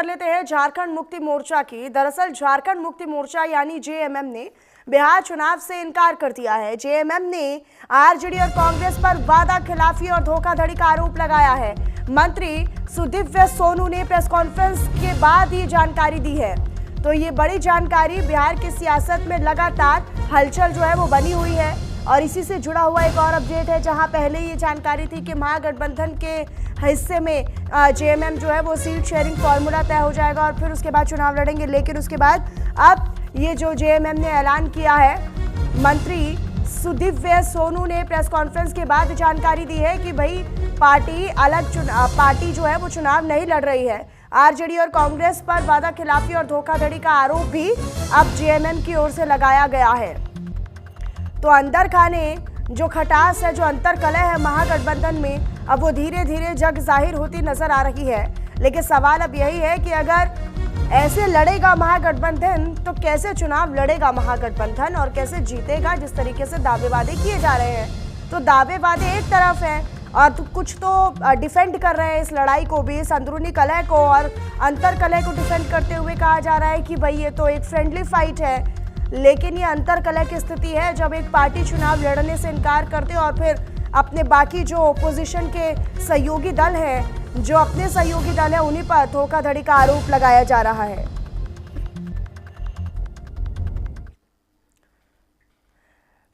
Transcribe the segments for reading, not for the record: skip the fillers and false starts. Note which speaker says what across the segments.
Speaker 1: कर लेते हैं झारखंड मुक्ति मोर्चा की। दरअसल झारखंड मुक्ति मोर्चा यानी जेएमएम ने बिहार चुनाव से इनकार कर दिया है। जेएमएम ने आरजेडी और कांग्रेस पर वादा खिलाफी और धोखाधड़ी का आरोप लगाया है। मंत्री सुदीव्य सोनू ने प्रेस कॉन्फ्रेंस के बाद ये जानकारी दी है। तो ये बड़ी जानकारी, बिहार की सियासत में लगातार हलचल जो है वो बनी हुई है और इसी से जुड़ा हुआ एक और अपडेट है, जहां पहले ये जानकारी थी कि महागठबंधन के हिस्से में जेएमएम जो है वो सीट शेयरिंग फॉर्मूला तय हो जाएगा और फिर उसके बाद चुनाव लड़ेंगे। लेकिन उसके बाद अब ये जो जेएमएम ने ऐलान किया है, मंत्री सुदीव्य सोनू ने प्रेस कॉन्फ्रेंस के बाद जानकारी दी है कि भाई पार्टी जो है वो चुनाव नहीं लड़ रही है। आरजेडी और कांग्रेस पर वादा खिलाफी और धोखाधड़ी का आरोप भी अब जेएमएम की ओर से लगाया गया है। तो अंदर खाने जो खटास है, जो अंतर्कलह है महागठबंधन में, अब वो धीरे धीरे जग जाहिर होती नजर आ रही है। लेकिन सवाल अब यही है कि अगर ऐसे लड़ेगा महागठबंधन तो कैसे चुनाव लड़ेगा महागठबंधन और कैसे जीतेगा। जिस तरीके से दावे वादे किए जा रहे हैं, तो दावे वादे एक तरफ है और तो कुछ तो डिफेंड कर रहे हैं इस लड़ाई को भी, इस अंदरूनी कलह को और अंतर कलह को डिफेंड करते हुए कहा जा रहा है कि भाई ये तो एक फ्रेंडली फाइट है। लेकिन ये अंतर कलह की स्थिति है जब एक पार्टी चुनाव लड़ने से इनकार करते और फिर अपने बाकी जो ओपोजिशन के सहयोगी दल हैं, जो अपने सहयोगी दल है, उन्हीं पर धोखाधड़ी का आरोप लगाया जा रहा है।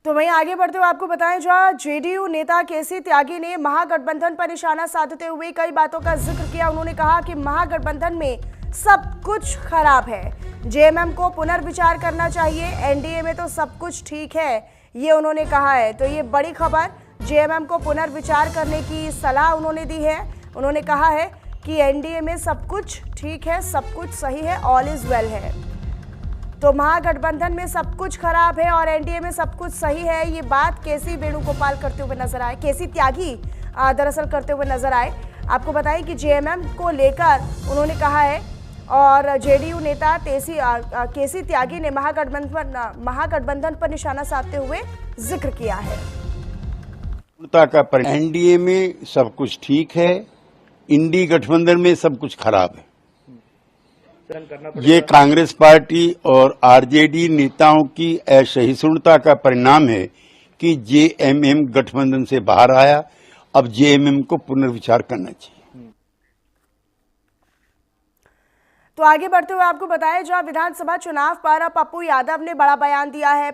Speaker 1: तो वहीं आगे बढ़ते हुए आपको बताएं, जहां जेडीयू नेता केसी त्यागी ने महागठबंधन पर निशाना साधते हुए कई बातों का जिक्र किया। उन्होंने कहा कि महागठबंधन में सब कुछ खराब है, जेएमएम को पुनर्विचार करना चाहिए, एनडीए में तो सब कुछ ठीक है, ये उन्होंने कहा है। तो ये बड़ी खबर, जेएमएम को पुनर्विचार करने की सलाह उन्होंने दी है। उन्होंने कहा है कि एनडीए में सब कुछ ठीक है, सब कुछ सही है, ऑल इज वेल है। तो महागठबंधन में सब कुछ खराब है और एनडीए में सब कुछ सही है, ये बात केसी वेणुगोपाल करते हुए नजर आए, केसी त्यागी दरअसल करते हुए नजर आए। आपको बताएं कि जेएमएम को लेकर उन्होंने कहा है और जेडीयू नेता केसी त्यागी ने महागठबंधन पर निशाना साधते हुए जिक्र किया है।
Speaker 2: एनडीए में सब कुछ ठीक है, इंडी गठबंधन में सब कुछ खराब है। ये कांग्रेस पार्टी और आरजेडी नेताओं की असहिष्णुता का परिणाम है कि जेएमएम गठबंधन से बाहर आया। अब जेएमएम को पुनर्विचार करना चाहिए।
Speaker 1: तो आगे बढ़ते हुए आपको बताएं, जहां विधानसभा चुनाव पर पप्पू यादव ने बड़ा बयान दिया है।